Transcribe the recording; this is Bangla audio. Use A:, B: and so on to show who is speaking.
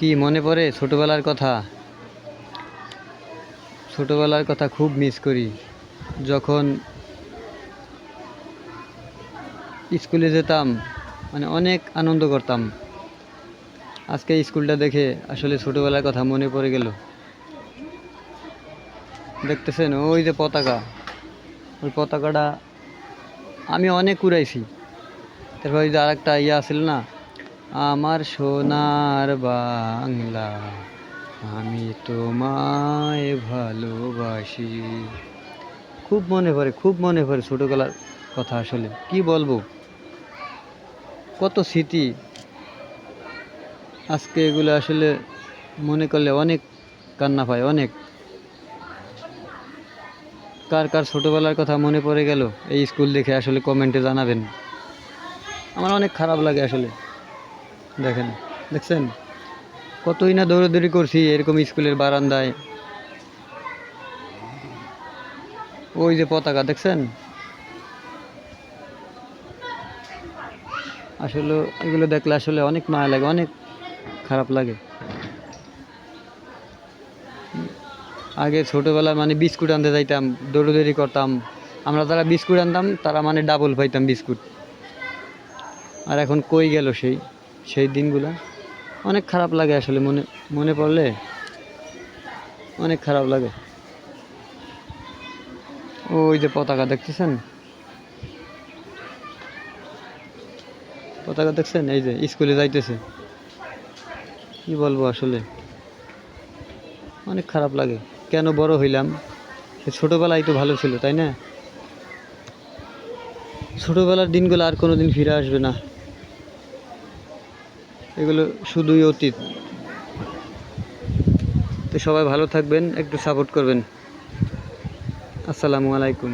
A: কি মনে পড়ে ছোটবেলার কথা? ছোটবেলার কথা খুব মিস করি। যখন স্কুলে যেতাম মানে অনেক আনন্দ করতাম। আজকে স্কুলটা দেখে আসলে ছোটবেলার কথা মনে পড়ে গেল। দেখতেছেন ওই যে পতাকা, ওই পতাকাটা আমি অনেক উড়াইছি। তারপর ওই যে আরেকটা আছিল না, আমার সোনার বাংলা আমি তোমায় ভালোবাসি। খুব মনে পড়ে, খুব মনে পড়ে ছোটবেলার কথা। আসলে কি বলবো, কত স্মৃতি। আজকে এগুলো আসলে মনে করলে অনেক কান্না পায়। অনেক কার কার ছোটবেলার কথা মনে পড়ে গেল এই স্কুল দেখে আসলে কমেন্টে জানাবেন। আমার অনেক খারাপ লাগে আসলে। দেখেন, দেখছেন কতই না দৌড়াদৌড়ি করছি এরকম স্কুলের বারান্দায়। ওই যে পতাকা দেখছেন, আসলে এগুলো দেখলে আসলে অনেক মায়া লাগে, অনেক খারাপ লাগে। আগে ছোটবেলায় মানে বিস্কুট আনতে যাইতাম, দৌড়াদৌড়ি করতাম। আমরা যারা বিস্কুট আনতাম তারা মানে ডাবল পাইতাম বিস্কুট। আর এখন কই গেল সেই সেই দিনগুলা। অনেক খারাপ লাগে আসলে, মনে মনে পড়লে অনেক খারাপ লাগে। ওই যে পতাকা দেখতেছেন, পতাকা দেখছেন, এই যে স্কুলে যাইতেছে। কি বলবো আসলে, অনেক খারাপ লাগে। কেন বড় হইলাম? ছোটবেলায় তো ভালো ছিল, তাই না? ছোটবেলার দিনগুলো আর কোনোদিন ফিরে আসবে না। এগুলো শুধুই অতীত। তো সবাই ভালো থাকবেন, একটু সাপোর্ট করবেন। আসসালামু আলাইকুম।